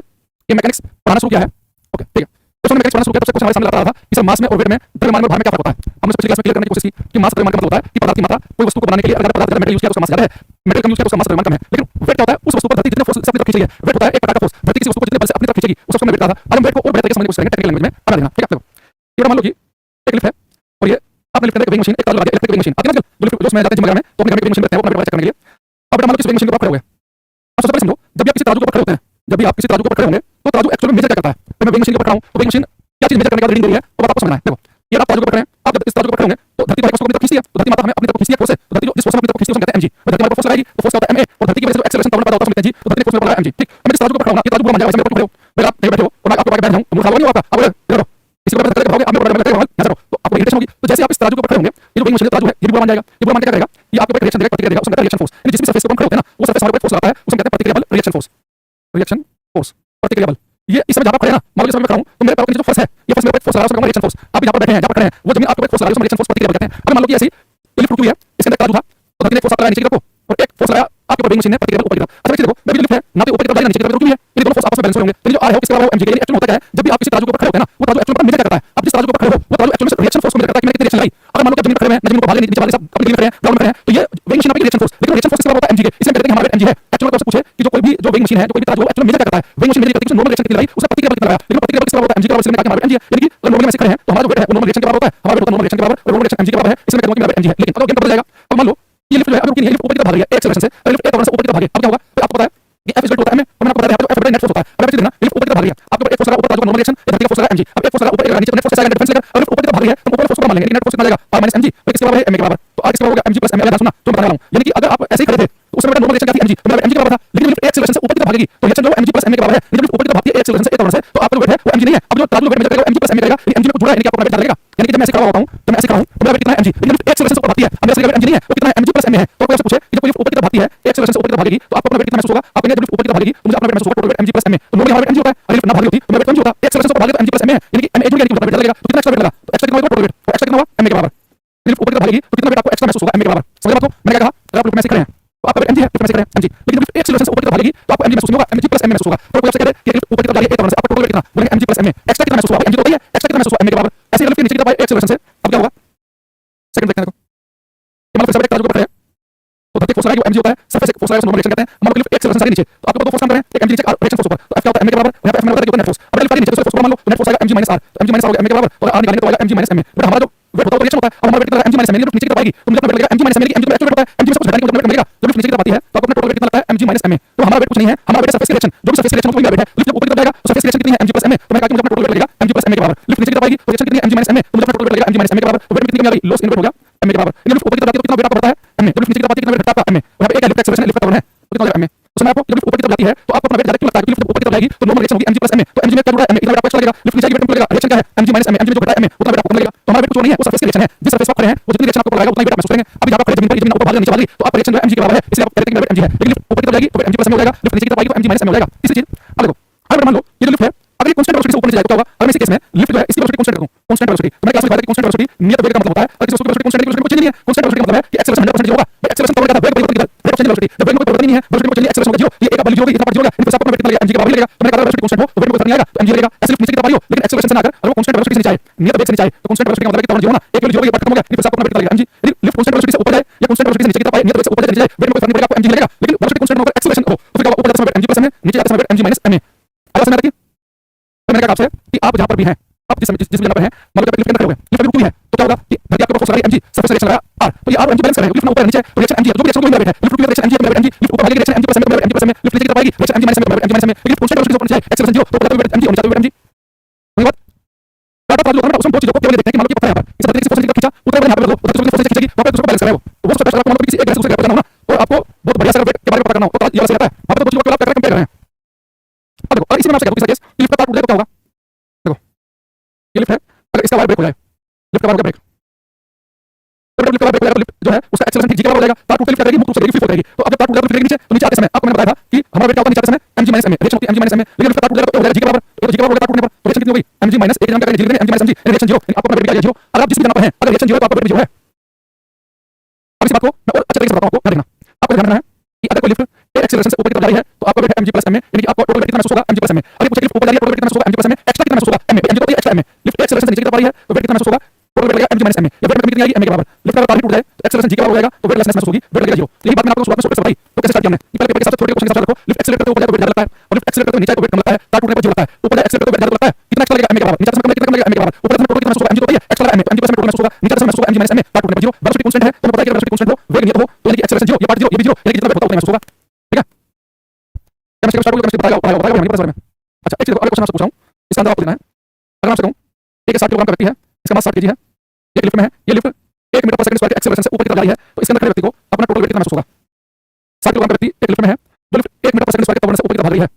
ये मैकेनिक्स पढ़ाना शुरू किया है, ओके ठीक है, तो हमने मैकेनिक्स पढ़ाना शुरू किया तो कुछ हमारे सामने आता था कि सर मास में और वेट में द्रव्यमान में भार में क्या फर्क होता है। हमने पिछली क्लास में क्लियर करने की कोशिश की कि मास द्रव्यमान का मतलब होता है कि पदार्थ की मात्रा कोई वस्तु को बनाने के लिए अगर पदार्थ ज्यादा मेटल यूज किया तो उसका मास ज्यादा है, मेटल कम यूज किया तो उसका मास द्रव्यमान कम है। लेकिन वेट क्या होता है, उस वस्तु पर धरती जितने फोर्स से अपनी तरफ खींच रही है, वेट होता है एक प्रकार का फोर्स, धरती किसी वस्तु को जितने बल से अपनी तरफ खींचेगी उस वस्तु में वेट आता था। अब हम वेट को और बेहतर तरीके से समझने की कोशिश करेंगे टेक्निकल लैंग्वेज में, बना देना, ठीक है। देखो ये मान लो कि एक लिफ्ट है और ये आपने लिफ्ट के अंदर एक वेइंग मशीन, एक तार लगा दिया, इलेक्ट्रिक वेइंग मशीन आती है ना, जो लिफ्ट जो उसमें जाते हैं जिम वगैरह में तो अपने घर में वेइंग मशीन रखते हैं वो अपना वेट चेक करने के लिए। अब मान लो किसी वेइंग मशीन के ऊपर खड़े हुए हैं, अब सबसे पहले समझो जब भी आप किसी तराजू के ऊपर खड़े होते हैं, जब भी आप किसी तराजू के ऊपर खड़े होंगे तो तराजू एक्चुअली में मेजर क्या करता है। तो मैं वेइंग मशीन के ऊपर खड़ा हूं तो वेइंग मशीन क्या चीज मेजर करने का रीडिंग दे रही है तो आपको समझना है। देखो ये आप तराजू के ऊपर खड़े हैं, आप जब इस तराजू के ऊपर खड़े होंगे तो धरती को अपनी तरफ खींचती है, तो धरती मात्रा हमें अपनी तरफ खींचती है फोर्स है, तो धरती जिस फोर्स अपनी तरफ खींचती है उसको कहते हैं mg। जब धरती हमारे फोर्स लगाएगी तो फोर्स होता है ma और धरती की वजह से जो एक्सेलरेशन पैदा होता है उसको कहते हैं g, तो धरती फोर्स में पड़ रहा है mg। ठीक, मैं इस तराजू के ऊपर खड़ा हूं ना, ये तराजू पूरा मान जाएगा, वैसे मेरे को खड़े हो भाई आप नहीं बैठे हो और मैं आपको आगे बैठ जाऊं तो मुझे खड़ा नहीं होगा आपका, अब देखो इसी को करके भागोगे आप मेरे बराबर करके भागोगे यहां से रहो तो आपको इरिटेशन होगी। तो जैसे आप इस तराजू के ऊपर खड़े होंगे ये जो वेइंग मशीन तराजू है ये भी पूरा मान जाएगा, ये पूरा मान के क्या करेगा, ये आपके ऊपर रिएक्शन देगा, प्रतिक्रिया देगा, उसमें रिएक्शन फोर्स, यानी जिस भी सरफेस पे हम खड़े होते हैं ना वो सरफेस हमारे ऊपर फोर्स लगाता है उसमें कहते हैं प्रतिक्रिया बल, रिएक्शन फोर्स, रिएक्शन फोर्स, प्रतिक्रिया बल। ये इस समय जहां पर खड़े हैं ना, मान लो इस समय मैं खड़ा हूं तो मेरे पैरों के नीचे जो फर्श है ये फर्श मेरे ऊपर फोर्स लगा रहा है, उसको रिएक्शन फोर्स। आप जहां पर बैठे हैं जहां पर खड़े हैं वो जमीन आपके ऊपर फोर्स लगा रही है, उसको रिएक्शन फोर्स, प्रतिक्रिया बल कहते हैं। अगर मान लो कि ऐसी ये लिफ्ट रुकी हुई है, इसके अंदर तराजू था तो धरती ने फोर्स लगाया नीचे की तरफ और एक फोर्स लगाया आपके ऊपर वेइंग मशीन ने, प्रतिक्रिया बल ऊपर की तरफ। अच्छा देखो मैं भी लिफ्ट है ना तो ऊपर की तरफ जाएगा नीचे की तरफ रुकी हुई है, ये दोनों फोर्स आपस में बैलेंस होंगे, तो जो आ रहा है इसके बराबर mg के लिए एक्चुअल होता क्या है, जब भी आप किसी तराजू के ऊपर खड़े होते हैं ना वो तराजू एक्चुअल में मेजर करता है। अब जिस तराजू के ऊपर खड़े हो वो तराजू एक्चुअल में रिएक्शन फोर्स को मेजर करता है कि मैंने कितनी रिएक्शन लाई। अगर मान लो कि जमीन पर खड़े हैं, जमीन को भागे नीचे वाले सब अपनी जमीन पर हैं, ग्राउंड में हैं, तो ये वेइंग मशीन आपकी रिएक्शन फोर्स, लेकिन रिएक्शन फोर्स किसके बराबर होता है mg के, इसलिए कहते हैं कि हमारा वेट mg है। एक्चुअल में आपसे पूछे कि जो कोई भी जो वेइंग मशीन है, जो कोई भी तराजू एक्चुअल मेजर करता है, वेइंग मशीन मेजर करती है नॉर्मल रिएक्शन कितनी लाई, उसका प्रतिक्रिया बल कितना लगाया, लेकिन प्रतिक्रिया बल किसके बराबर होता है mg के बराबर, इसलिए हमारा वेट mg है। यानी कि अगर नॉर्मल में ऐसे खड़े हैं तो हमारा जो वेट है वो नॉर्मल रिएक्शन के बराबर होता है, हमारा वेट होता है नॉर्मल रिएक्शन के बराबर और नॉर्मल रिएक्शन mg के बराबर है, इसलिए मैं कहता हूं कि मेरा वेट mg है। लेकिन अगर गेम कब जाएगा, अब मान लो ये लिफ्ट जो है अगर ये लिफ्ट ऊपर की तरफ भाग रही है एक्सेलरेशन से, अगर लिफ्ट एक त्वरण से ऊपर की तरफ भागे अब क्या होगा, तो आपको पता है कि F इक्वल टू होता है m और मैंने आपको बताया था जो F नेट फोर्स होता है। अब आप देखना ये लिफ्ट ऊपर की तरफ भाग रही है, आपके ऊपर एक फोर्स लगा ऊपर तराजू का नॉर्मल रिएक्शन, ये धरती का फोर्स लगा mg। अब एक फोर्स लगा ऊपर एक नीचे तो नेट फोर्स आएगा, डिफरेंस लेकर अगर ऊपर की तरफ भाग रही है तो ऊपर फोर्स को मान लेंगे, नेट फोर्स कितना जाएगा r - mg, तो किसके बराबर है m के बराबर, तो r किसके बराबर होगा mg + m। याद सुनना जो मैं बता रहा हूं, यानी कि अगर आप ऐसे ही खड़े थे तो उस समय नॉर्मल रिएक्शन क्या थी mg, तो मेरा mg के बराबर था, लेकिन लिफ्ट एक्सेलरेशन से ऊपर की तरफ भागेगी तो रिएक्शन जो mg + m के बराबर है, लेकिन लिफ्ट ऊपर की तरफ भागती है एक्सेलरेशन से एक त्वरण से, तो आपका जो वेट है वो mg नहीं है। अब जो तराजू वेट मेजर करेगा mg + m करेगा, यानी mg में कुछ जुड़ा है, यानी कि आपको अपना वेट लगेगा, यानी कि जब मैं ऐसे खड़ा होता हूं तो मैं ऐसे खड़ा हूं तो मेरा वेट कितना है mg, लेकिन लिफ्ट एक्सेलरेशन से ऊपर भागती है, अब मेरा वेट mg नहीं है वो कितना है mg + m है। तो कोई आपसे पूछे कि जब कोई लिफ्ट ऊपर की तरफ भागती है एक्सेलरेशन से ऊपर की तरफ भागेगी तो आपको अपना वेट कितना महसूस होगा, आप कहेंगे जब लिफ्ट ऊपर की तरफ भागेगी तो मुझे अपना वेट महसूस होगा टोटल वेट mg + m है। तो नॉर्मली हमारा वेट mg होता है, अगर लिफ्ट ना भागी होती तो मेरा वेट कम होता, एक्सेलरेशन से ऊपर भागे तो mg + m है, यानी कि m जुड़ गया, यानी कि वेट लगेगा, तो कितना एक्स्ट्रा वेट लगा, तो एक्स्ट्रा कितना होगा टोटल वेट, तो एक्स्ट्रा कितना होगा m के बराबर। लिफ्ट ऊपर की तरफ भागेगी तो कितना वेट आपको एक्स्ट्रा महसूस होगा m के बराबर, समझ बात को। मैंने क्या कहा, अगर आप लिफ्ट में से खड़े हैं तो आपका वेट mg है, लिफ्ट में से खड़े हैं mg, लेकिन लिफ्ट एक्सेलरेशन से ऊपर की तरफ भागेगी तो आपको mg महसूस नहीं होगा, mg + m महसूस होगा। तो कोई आपसे कह दे कि लिफ्ट ऊपर की तरफ जा रही है एक त्वरण से, आपका टोटल वेट कितना, बोलेंगे mg + m है, एक्स्ट्रा कितना महसूस होगा, mg तो वही है, एक्स्ट्रा कितना महसूस होगा m के बराबर। ऐसे ही लिफ्ट नीचे की तरफ एक्सेलरेशन से अब क्या होगा, सेकंड देखते हैं देखो, ये मतलब फिर से एक तराजू के ऊपर खड़े हैं तो धरती फोर्स लगाएगी वो mg होता है, सरफेस फोर्स लगाएगा उसको नॉर्मल रिएक्शन कहते हैं। मान लो कि लिफ्ट एक्सेलरेशन से नीचे तो आपके दो फोर्स काम कर रहे हैं, एक mg नीचे रिएक्शन फोर्स ऊपर, तो f क्या होता है m के बराबर, यहां पे f मैंने बताया नेट फोर्स। अब लिफ्ट नीचे तो फोर्स मान लो तो नेट फोर्स आएगा mg - r, तो mg - r हो गया m के बराबर, और r निकालेंगे तो आएगा mg - m। बट हमारा जो वेट होता है रिएक्शन होता है, अब हमारा वेट कितना है mg - m, लिफ्ट नीचे की तरफ आएगी तो मुझे अपना वेट लगेगा mg - m, लेकिन mg तो एक्चुअल वेट होता है, mg में से कुछ घटाने को मुझे वेट मिलेगा। जब लिफ्ट नीचे की तरफ आती है तो आपको अपना टोटल वेट कितना लगता है mg - m, तो हमारा वेट कुछ नहीं है, हमारा वेट सरफेस की रिएक्शन, जो भी सरफेस की रिएक्शन होगी मेरा वेट है। लिफ्ट ऊपर की तरफ तरफ जाएगा तो सरफेस की रिएक्शन कितनी है mg plus ma, तो मैंने कहा कि मुझे अपना टोटल वेट लगेगा mg plus ma के बराबर। लिफ्ट नीचे की तरफ आएगी तो रिएक्शन कितनी है mg minus ma, तो मुझे अपना टोटल वेट लगेगा mg minus ma के बराबर। तो वेट में कितनी कमी आ गई, लॉस इन वेट हो गया ma के बराबर। ये लिफ्ट ऊपर की तरफ जाती है तो कितना वेट आपका बढ़ता है ma, तो लिफ्ट नीचे की तरफ आती है कितना वेट घटता है आपका ma। यहाँ पे एक है लिफ्ट एक्सेलरेशन, लिफ्ट का त्वरण है तो कितना हो जाएगा ma। तो समय आपको जब लिफ्ट ऊपर की तरफ जाती है तो आपको अपना वेट ज्यादा क्यों लगता है, क्योंकि लिफ्ट ऊपर की तरफ जाएगी तो नॉर्मल रिएक्शन होगी mg plus ma, तो mg में क्या जुड़ रहा है ma, इतना वेट आपको एक्स्ट्रा लगेगा। लिफ्ट नीचे की वेट में लगेगा, रिएक्शन क्या है mg minus ma, mg में जो घटा है ma उतना वेट आपको कम लगेगा। तो हमारा वेट कुछ और नहीं है, वो सरफेस की रिएक्शन है, जिस सरफेस पर खड़े हैं वो जितनी रिएक्शन आपको लगाएगा उतना ही वेट आप महसूस करेंगे। अभी आप खड़े जमीन पर, जमीन ऊपर भाग नीचे भाग रही तो आपका रिएक्शन जो है mg के बराबर है, इसलिए आप कहते हैं कि वेट mg है। लेकिन लिफ्ट ऊपर की तरफ जाएगी तो वेट mg plus ma हो जाएगा, लिफ्ट नीचे की तरफ आएगी तो mg minus ma हो जाएगा। तीसरी चीज अब देखो, अगर मान लो ये जो लिफ्ट है अगर ये कांस्टेंट वेलोसिटी से ऊपर नीचे जाएगा तो क्या होगा, अगर मैं इसी केस में लिफ्ट जो है इसकी वेलोसिटी कांस्टेंट रखूं, कांस्टेंट वेलोसिटी, तो मैं क्लास में बताया था कि कांस्टेंट वेलोसिटी नियत वेग का मतलब होता है, और किसी वस्तु की वेलोसिटी कांस्टेंट है, वेलोसिटी को चेंज नहीं है। कांस्टेंट वेलोसिटी का मतलब है कि एक्सेलरेशन 100% होगा। भाई एक्सेलरेशन कब होगा, वेग परिवर्तन की दर, वेग चेंज वेलोसिटी, जब वेग में कोई परिवर्तन नहीं है, वेलोसिटी को चेंज एक्सेलरेशन होगा 0, ये एक वैल्यू होगी, इतना पार्ट 0 होगा, इन सब आपको वेट कितना लगेगा mg के बराबर लगेगा। तो मैंने कहा वेलोसिटी कांस्टेंट हो तो वेट में कोई फर्क नहीं आएगा, तो mg लगेगा। ऐसे लिफ्ट नीचे की तरफ आ रही हो लेकिन एक्सेलरेशन से ना आकर अगर वो कांस्टेंट वेलोसिटी से नीचे आए, नियत वेग से नीचे आए, तो कांस्टेंट वेलोसिटी का मतलब है कि त्वरण 0 होना, एक वैल्यू 0 होगी, पार्ट खत्म हो गया, फिर आपको अपना वेट कितना लगेगा mg। यदि लिफ्ट कांस्टेंट वेलोसिटी से ऊपर जाए या कांस्टेंट वेलोसिटी से नीचे की तरफ आए, नियत वेग से ऊपर जाए नीचे जाए, वेट में कोई फर्क नहीं पड़ेगा, आपको mg लगेगा। लेकिन वेलोसिटी कांस्टेंट होकर एक्सेलरेशन हो तो फिर ऊपर जाते समय वेट mg प्लस ma, नीचे जाते समय वेट mg माइनस ma। अब समझ आता है कि मैंने कहा आपसे कि आप जहां पर भी हैं, आप जिस जगह पर हैं, मान लो कि लिफ्ट के अंदर खड़े हो गए, लिफ्ट अभी रुकी हुई है तो क्या होगा कि धरती आपके ऊपर फोर्स लगा रही है mg, सरफेस रिएक्शन लगा r, तो ये r mg बैलेंस कर रहे हैं, लिफ्ट ऊपर नीचे तो रिएक्शन mg है, जो भी रिएक्शन कोई वेट है, लिफ्ट की रिएक्शन mg है, वेट mg, लिफ्ट ऊपर भागेगी reaction mg plus ma, mg plus ma, lift नीचे की तरफ आएगी reaction mg minus ma, mg minus ma, लेकिन कांस्टेंट वेलोसिटी से ऊपर नीचे आए एक्सेलरेशन 0 तो ऊपर जाते हुए वेट mg और नीचे जाते हुए वेट mg। वही बात टाटा प्राप्त होगा ना, उसमें दो चीजों को केवल देखते हैं कि मान लो कि पत्थर है यहाँ पर, इस धरती से फोर्स खींचा उतना वेट यहाँ पे लो, उधर दूसरी फोर्स खींचेगी वहां पे दूसरे को बैलेंस कर रहा है वो फोर्स प्रेशर आपको मान लो किसी एक गैस दूसरे गैस पर जाना हो ना, तो आपको बहुत बढ़िया से वेट के बारे में पता करना हो तो ये वाला सही रहता है। वहां पे तो दो चीजों को आप कंपेयर कर रहे हैं। अब देखो, और इसी में मैं आपसे कहता हूँ तीसरा केस कि लिफ्ट का पार्ट टूट जाए तो क्या होगा। देखो ये लिफ्ट है, अगर इसका वायर ब्रेक हो जाए, लिफ्ट का वायर ब्रेक, तो लिफ्ट का वायर ब्रेक हो जाएगा तो लिफ्ट जो है उसका एक्सेलरेशन जी के बराबर हो जाएगा, तार टूटते लिफ्ट करेगी, मुक्त रूप से गिरेगी, फ्री फॉल करेगी। तो अब जब तार टूट जाएगा तो गिरेगी नीचे, तो नीचे आते समय आपको मैंने बताया था कि हमारा वेट क्या होगा नीचे आते समय mg minus ma, रिएक्शन होती है mg minus ma, लेकिन लिफ्ट का तार टूट जाएगा तो हो जाएगा जी के बराबर, तो जी के बराबर तार टूटने पर रिएक्शन कितनी होगी mg minus एक जगह क्या करेंगे mg minus mg, रिएक्शन 0, आपको अपना वेट क्या 0। अगर आप जिस भी जगह पर हैं अगर रिएक्शन 0 है तो आपका वेट 0 है। अब इस बात को मैं और अच्छे तरीके से बताता हूं, आपको ध्यान देना, आपको ध्यान रखना है कि अगर कोई लिफ्ट एक एक्सेलरेशन से ऊपर की तरफ जा रही है तो आपका वेट है mg plus ma, यानी कि आपको टोटल वेट कितना महसूस होगा mg plus ma। अगर पूछे लिफ्ट ऊपर जा रही है टोटल वेट कितना महसूस होगा mg plus ma, एक्स्ट्रा कितना महसूस होगा ma, mg तो एक्स्ट्रा ma, लिफ्ट एक्सेलरेशन से नीचे की तरफ आ रही है तो वेट कितना महसूस होगा, टोटल वेट लगेगा mg minus ma, या वेट में कमी कितनी आएगी ma के बराबर। लिफ्ट का तार टूट जाए तो एक्सेलरेशन जी के बराबर हो जाएगा तो वेट लेसनेस महसूस होगी, वेट लगेगा 0। तो यही बात मैंने आपको शुरुआत में सोच बताई, तो कैसे स्टार्ट किया हमने, पहले पेपर के साथ थोड़ी क्वेश्चन के साथ रखो, लिफ्ट एक्सेलरेट करते हुए ऊपर जाए तो वेट ज्यादा लगता है और लिफ्ट एक्सेलरेट करते हुए नीचे तो वेट कम लगता है, तार टूटने पर 0 लगता है, ऊपर जाए एक्सेलरेट करते हुए वेट ज्यादा लगता है, कितना एक्स्ट्रा लगेगा ma के बराबर, नीचे से कितना लगेगा ma के बराबर, ऊपर से टोटल कितना महसूस होगा mg तो होता है extra ma, mg plus ma total महसूस होगा, नीचे से महसूस होगा mg minus ma, तार टूटने पर 0, वेलोसिटी कांस्टेंट है तो मैं पता है कि वेलोसिटी कांस्टेंट हो, वेग नियत हो, तो यानी कि एक्सेलरेशन 0, ये पार्ट 0, ये भी 0, यानी कि जितना वेट होता है उतना महसूस होगा। ठीक है, केमिस्ट्री का स्टार्ट हो गया, केमिस्ट्री बताएगा नहीं पता सर में। अच्छा एक चीज अगला क्वेश्चन आपसे पूछ रहा हूं, इसका आंसर आपको देना है। अगर मैं आपसे कहूं एक 60 किलोग्राम का व्यक्ति है, इसका मास 60 केजी है, एक लिफ्ट में है, ये लिफ्ट 1 मीटर पर सेकंड स्क्वायर के एक्सेलरेशन से ऊपर की तरफ जा रही है, तो इसके अंदर खड़े व्यक्ति को अपना टोटल वेट कितना महसूस होगा। 60 किलोग्राम का व्यक्ति एक लिफ्ट में है, जो लिफ्ट 1 मीटर पर सेकंड स्क्वायर के त्वरण से ऊपर की तरफ भाग रही है,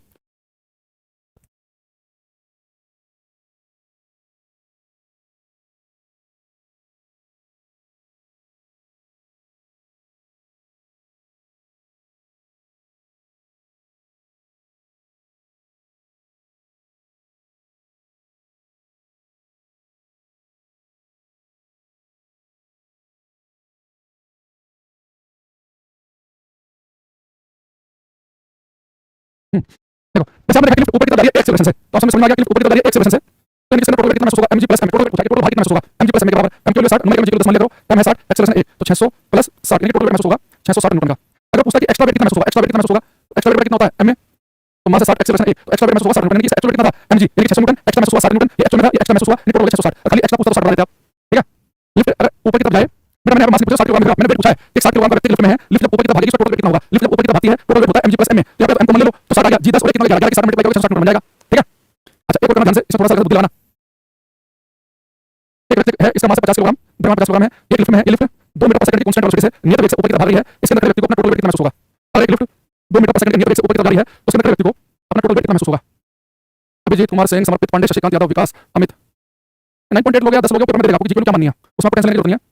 देखो जैसे हमने देखा कि लिफ्ट ऊपर की तरफ जा रही है एक्सेलरेशन से, तो समझ में आ गया कि लिफ्ट ऊपर की तरफ जा रही है एक्सेलरेशन से, तो इसके अंदर टोटल वेट कितना महसूस होगा mg plus ma, total weight पूछा कि टोटल भार कितना महसूस होगा mg प्लस ma के बराबर, m के लिए 60, नंबर mg के लिए 10 मान लिया करो, टाइम है 60, एक्सेलरेशन 1 तो 600 प्लस 60 यानी टोटल वेट महसूस होगा 660 न्यूटन का। अगर पूछता है कि एक्स्ट्रा वेट कितना महसूस होगा, एक्स्ट्रा वेट कितना महसूस होगा, एक्स्ट्रा वेट कितना होता है m में, तो मास 60 एक्सेलरेशन 1 तो एक्स्ट्रा वेट महसूस होगा 60 न्यूटन, यानी कि एक्स्ट्रा वेट कितना था mg यानी कि 600 न्यूटन, एक्स्ट्रा महसूस हुआ 60 न्यूटन, ये एक्चुअल में था, ये एक्स्ट्रा महसूस हुआ, यानी टोटल वेट 660, खाली एक्स्ट्रा पूछता तो 60 बढ़ा देते आप। ठीक है, लिफ्ट अगर ऊपर की तरफ जाए, मैंने यहाँ पर मास पूछा 60 किलोग्राम, मैंने वेट पूछा है कि 60 किलोग्राम का व्यक्ति लिफ्ट में है, लिफ्ट जब ऊपर की तरफ भागेगी तो टोटल वेट कितना होगा, लिफ्ट जब ऊपर की तरफ भागती है टोटल वेट होता है mg प्लस ma, तो यहाँ पे m को मान ले लो तो 60 आ गया, g 10 और 1 कितना लगेगा, 60 मल्टीप्लाई करोगे 60 न्यूटन बन जाएगा। ठीक है, अच्छा एक और करना ध्यान से, इसमें थोड़ा सा बुद्धि लगाना। एक व्यक्ति है, इसका मास 50 किलोग्राम, द्रव्यमान 50 किलोग्राम है, एक लिफ्ट में है, ये लिफ्ट 2 मीटर पर सेकंड की कांस्टेंट वेलोसिटी से नियत वेग से ऊपर की तरफ भाग रही है, इसके अंदर खड़े व्यक्ति को अपना टोटल वेट कितना महसूस होगा। अगर एक लिफ्ट 2 मीटर पर सेकंड के नियत वेग से ऊपर की तरफ जा रही है तो उसके अंदर खड़े व्यक्ति को अपना टोटल वेट कितना महसूस होगा। अभिजीत कुमार सिंह, समर्पित पांडे, शशिकांत यादव, विकास, अमित 9.8 लोग या 10 लोग पेपर में देगा, आपको जीके क्या माननी है उसमें आपको टेंशन लेने की जरूरत नहीं है।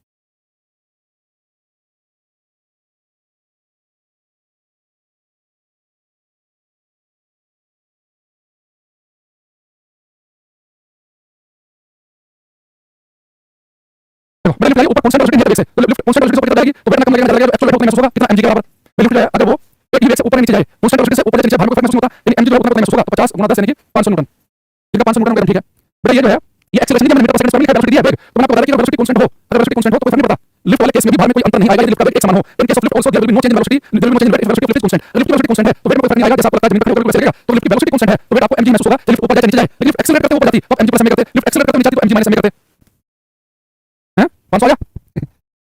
देखो मैंने लिफ्ट लाई ऊपर कांस्टेंट वेलोसिटी नियत वेग से, तो लिफ्ट कांस्टेंट वेलोसिटी से ऊपर की तरफ जाएगी तो वेट ना कम लगेगा, एक्चुअल वेट उतना महसूस होगा कितना mg के बराबर। लिफ्ट जो है अगर वो एक ही वेग से ऊपर नीचे जाए, कांस्टेंट वेलोसिटी से ऊपर नीचे भाग में कोई फर्क नहीं होता, यानी mg जो है उतना महसूस होगा, तो 50 × 10 यानी कि 500 न्यूटन, इनका 500 न्यूटन ठीक है। बेटा ये जो है ये एक्सेलरेशन नहीं, मीटर पर सेकंड स्क्वायर में वेलोसिटी है वेग, तो मैंने आपको बताया कि वेलोसिटी कांस्टेंट हो, अगर वेलोसिटी कांस्टेंट हो तो कोई फर्क नहीं पड़ता, लिफ्ट वाले केस में भी भार में कोई अंतर नहीं आएगा, लिफ्ट का वेग एक समान हो। In case of lift also there will be no change in velocity, there will be no change in velocity of lift constant, lift की वेलोसिटी कांस्टेंट है तो वेट में कोई फर्क नहीं आएगा, जैसा आपको लगता है जमीन पर खड़े होकर वैसे लगेगा, तो लिफ्ट की वेलोसिटी कांस्टेंट है तो वेट आपको mg महसूस होगा, लिफ्ट ऊपर जाए नीचे जाए, लेकिन लिफ्ट एक्सेलरेट करते ऊपर जाती तो mg प्लस ma करते, लिफ्ट एक्सेलरेट करते नीचे जाती तो mg माइनस ma करते हैं। 500 आ गया।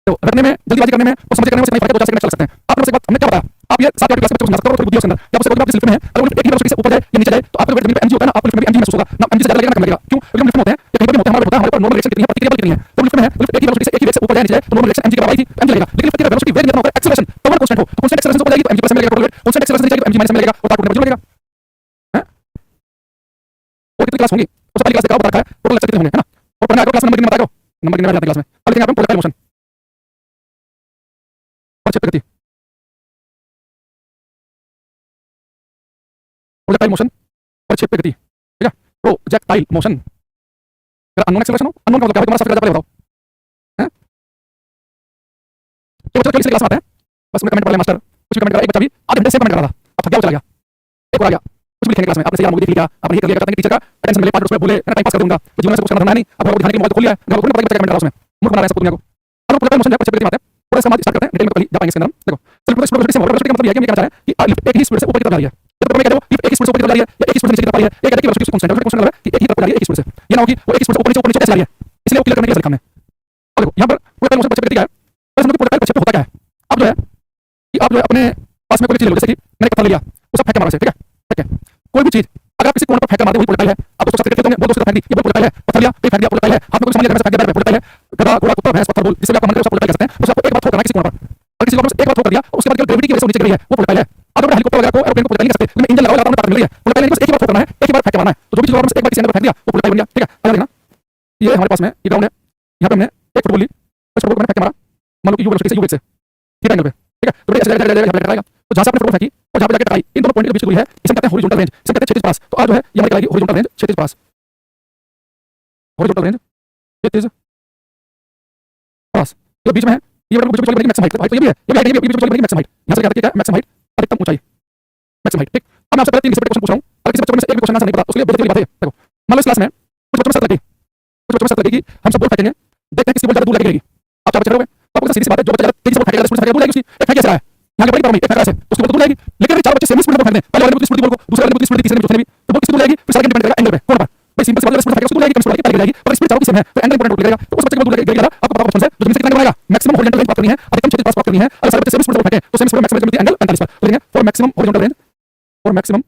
तो रखने में जल्दीबाजी करने में और समझ करने में इतना ही फर्क है, 2-4 सेकंड चल सकते हैं। आपने मुझसे एक बात हमने क्या बताया, आप आप ये 7 क्लास के बच्चे को समझा सकते हो, थोड़ी बुद्धि उसके अंदर या उससे कोई लिफ्ट में है, अगर वो लिफ्ट एक ही वेलोसिटी से ऊपर जाए या नीचे जाए तो आपका वेट जमीन पे mg होता है ना, आपको लिफ्ट में भी mg महसूस होगा ना, mg से ज्यादा लगेगा ना कम लगेगा, क्यों? क्योंकि हम लिफ्ट में होते हैं या कहीं पर भी होते हैं, हमारा वेट होता है, हमारे ऊपर नॉर्मल रिएक्शन कितनी है, प्रतिक्रिया बल कितनी है, तो लिफ्ट में है, लिफ्ट एक ही वेलोसिटी से एक ही वेग से ऊपर जाए नीचे जाए तो नॉर्मल रिएक्शन mg के बराबर ही थी, mg लगेगा, लेकिन लिफ्ट की वेलोसिटी वेग जितना होता है एक्सेलरेशन तब वो कांस्टेंट हो, तो कांस्टेंट एक्सेलरेशन से ऊपर जाएगी तो mg प्लस m लगेगा टोटल वेट, कांस्टेंट एक्सेलरेशन से नीचे जाएगी तो mg माइनस m लगेगा और टोटल वेट 0 लगेगा। हैं? और कितनी क्लास होंगी? सबसे पहली क्लास देखा बता रखा है टोटल लेक्चर कितने होंगे, है ना? और पढ़ना है क्लास नंबर कितने बताएगा, नंबर कितने बताते क्लास में। अब देखेंगे अपन प्रोजेक्टाइल मोशन और क्षेत्र गति, प्रोजेक्टाइल मोशन और क्षेत्र गति, ठीक है? प्रोजेक्टाइल मोशन अननोन एक्सेलरेशन हो, अननोन का मतलब क्या है तुम्हारा सबसे ज्यादा बताओ, हैं? तो बच्चों किसी क्लास में आते हैं बस उन्हें कमेंट पढ़ ले मास्टर, कुछ भी कमेंट करा, एक बच्चा भी आधे घंटे से कमेंट कर रहा था, अब थक गया वो चला गया, एक और आ गया कुछ भी लिखने क्लास में, आपने सही मूवी देख लिया, आपने ये कर लिया, कहते हैं टीचर का अटेंशन मिले, पार्ट उसमें बोले टाइम पास कर दूंगा, तो जीवन में कुछ करना नहीं, अब वो ध्यान के मोबाइल खोल लिया, अब वो पता कमेंट कर रहा उसमें, मूर्ख बना रहा है सब दुनिया को। अब प्रोजेक्टाइल मोशन जब क्षेत्र गति में आते हैं पूरा समाज स्टार्ट करते हैं, डिटेल में पहले जा पाएंगे इसके अंदर। देखो सेल्फ वेलोसिटी से वेलोसिटी का मतलब ये है कि हम ये कहना चाह रहे हैं कि लिफ्ट एक ही स्पीड से ऊपर की तरफ जा रही है, तो मैं कह रहा हूं लिफ्ट एक ही स्पीड से ऊपर की तरफ जा रही है या एक ही स्पीड से नीचे की तरफ आ रही है, ये कहते हैं कि वेलोसिटी कांस्टेंट है, कांस्टेंट मतलब है कि एक ही तरफ जा रही है एक ही स्पीड से, ये ना हो कि वो एक ही स्पीड से ऊपर नीचे कैसे जा रही है, इसलिए वो क्लियर करने के लिए लिखा हमने। अब देखो यहां पर प्रोजेक्टाइल मोशन क्षेत्र गति क्या है, बस हमको प्रोजेक्टाइल क्षेत्र होता क्या है। अब जो है कि आप जो है अपने पास में कोई चीज ले लो, जैसे कि मैंने पत्थर लिया उसे फेंक के मारो, ठीक है? ठीक है, कोई भी चीज अगर आप किसी कोने पर फेंक कर मारते हो वही प्रोजेक्टाइल है, आप उसको सकते होंगे बहुत दोस्तों फेंक दी ये प्रोजेक्टाइल है, पत्थर लिया फेंक दिया प्रोजेक्टाइल है, हाथ में कुछ सामान लिया फेंक दिया प्रोजेक्टाइल है, गधा घोड़ा कुत्ता भैंस पत्थर बोल जिसे आप मन करे उसको प्रोजेक्टाइल कह सकते हैं, उसे आपको एक बार ठोक करना है किसी कोने पर, और किसी को एक बार ठोक कर दिया और उसके बाद ग्रेविटी की वजह से नीचे गिर रही है वो प्रोजेक्टाइल है। अब अगर हेलीकॉप्टर वगैरह को एरोप्लेन को प्रोजेक्टाइल नहीं कह सकते, लेकिन इंजन लगाओ लगातार ताकत मिल रही है, प्रोजेक्टाइल नहीं, बस एक ही बार ठोक करना है, एक ही बार फेंक के मारना है, तो जो भी चीज आपने एक बार किसी अंदर फेंक दिया वो प्रोजेक्टाइल बन गया, ठीक है? आगे देखना ये हमारे पास में ये ग्राउंड है, यहाँ पे हमने एक फुटबॉल ली, इस फुटबॉल को मैंने फेंक के मारा मान लो कि यू वेलोसिटी से यू वेग से ठीक एंगल पे, ठीक है? तो ऐसे जगह यहाँ पे टकराएगा, तो जहाँ से आपने फुटबॉल फेंकी और जहाँ पे जाके टकराई इन दोनों पॉइंट के बीच की दूरी है, इसे कहते हैं हॉरिजॉन्टल रेंज, इसे कहते हैं क्षैतिज पास। तो आज जो है ये हमारी टकराएगी हॉरिजॉन्टल रेंज, क्षैतिज पास, हॉरिजॉन्टल रेंज क्षैतिज पास, ये बीच में है, ये वाला बीच में बनेगी मैक्सिमम हाइट, ये भी है, ये भी हाइट ये बीच में बनेगी मैक्सिमम हाइट, यहाँ से क्या है मैक्सिमम हाइट अधिकतम ऊंचाई, मैक्सिमम हाइट, ठीक? अब मैं आपसे पहले 3 सेपरेट क्वेश्चन पूछ रहा हूँ, अगर किसी बच्चे को एक भी क्वेश्चन आंसर नहीं पता उसके लिए बहुत जल्दी बात है। देखो मान लो इस क्लास में कुछ बच्चों में शर्त लगी, कुछ बच्चों में शर्त लगेगी, हम सब बॉल फेंकेंगे, देखते हैं किसकी बॉल ज्यादा दूर लगेगी, आप चार बच्चे रहोगे तो आपको सीधी सी बात है जो बच्चा तेजी से बॉल फेंकेगा स्पीड से फेंकेगा दूर जाएगी, उसकी एक फेंक कैसे रहा है यहाँ के बड़ी पर एक फेंक रहा है उसकी बॉल दूर जाएगी, लेकिन अगर चार बच्चे सेम स्पीड में फेंक दें, पहले वाले को स्पीड बॉल को दूसरे वाले को स्पीड तीसरे में चौथे में भी तो बॉल किसकी दूर जाएगी, फिर सेकंड डिपेंड करेगा एंगल पे, कोण पर, भाई सिंपल सी बात है स्पीड फेंकेगा उसको दूर जाएगी, कम स्पीड पहले जाएगी, पर स्पीड चारों की सेम है तो एंगल इंपॉर्टेंट लगेगा, तो उस बच्चे को दूर लगेगा आपको पता बचपन से जो जमीन से कितना बढ़ाएगा मैक्सिमम हॉरिजॉन्टल रेंज प्राप्त करनी है, अधिकतम क्षैतिज पास प्राप्त करनी है, अगर सारे बच्चे सेम स्पीड से फेंकें तो सेम स्पीड मैक्सिमम एंगल 45 पर, तो लेंगे for maximum horizontal range, for maximum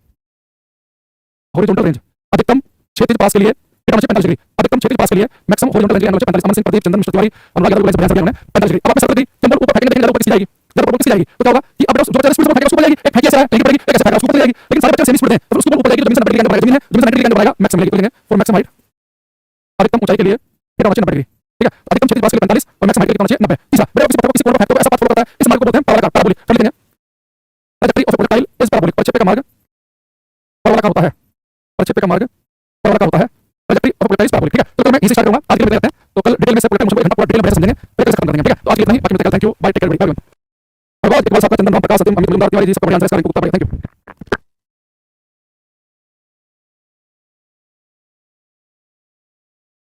horizontal range अधिकतम क्षैतिज पास के लिए 45 डिग्री, अधिकतम क्षैतिज पास के लिए maximum horizontal range 45, Aman Singh Pradeep Chandra Mishra Tiwari Anurag Yadav बढ़िया दिया उन्होंने 45 डिग्री। अब आपने शर्त दी जब ऊपर फेंकेंगे देखेंगे ऊपर किसी जाएगी, जब ऊपर किसी जाएगी तो क्या होगा कि अब जो ज्यादा स्पीड से फेंकेगा उसको जाएगी, एक फेंकी ऐसे है नहीं पड़ेगी, एक ऐसे फेंकेगा उसको जाएगी, लेकिन सारे बच्चे सेम स्पीड है तो उसको ऊपर जाएगी तो जमीन से 90 डिग्री का जमीन है, जमीन से 90 डिग्री का बढ़ाएगा मैक्सिमम लेगी, तो लेंगे फॉर मैक्सिमम हाइट अधिकतम ऊंचाई के लिए 90 डिग्री, ठीक है? अधिकतम क्षैतिज पास के लिए 45 और मैक्सिमम हाइट के लिए 90। तीसरा बड़े किसी पत्थर को किसी कोण पर फेंकते हो ऐसा पथ फॉलो करता है, इस मार्ग को बोलते हैं पैराबोलिक, कर लेते हैं trajectory of projectile is parabolic, और क्षेत्र का मार्ग पैराबोला का होता है, और क्षेत्र का मार्ग पैराबोला का होता है, ट्रैजेक्टरी ऑफ प्रोजेक्टाइल पैराबोलिक, ठीक है? तो कल मैं इसी स्टार्ट करूंगा, आज के लिए बताते हैं, तो कल डिटेल में से प्रोजेक्टाइल मोशन को एक घंटा पूरा डिटेल में समझेंगे, फिर कैसे खत्म करेंगे, ठीक है? तो आज के लिए इतना ही, बाकी मिलते हैं, thank you, bye, take care, bye bye. और बहुत एक बार आपका चंदन राम प्रकाश सत्यम अमित गुलजार तिवारी जी सबका बढ़िया आंसर करेंगे, थैंक यू।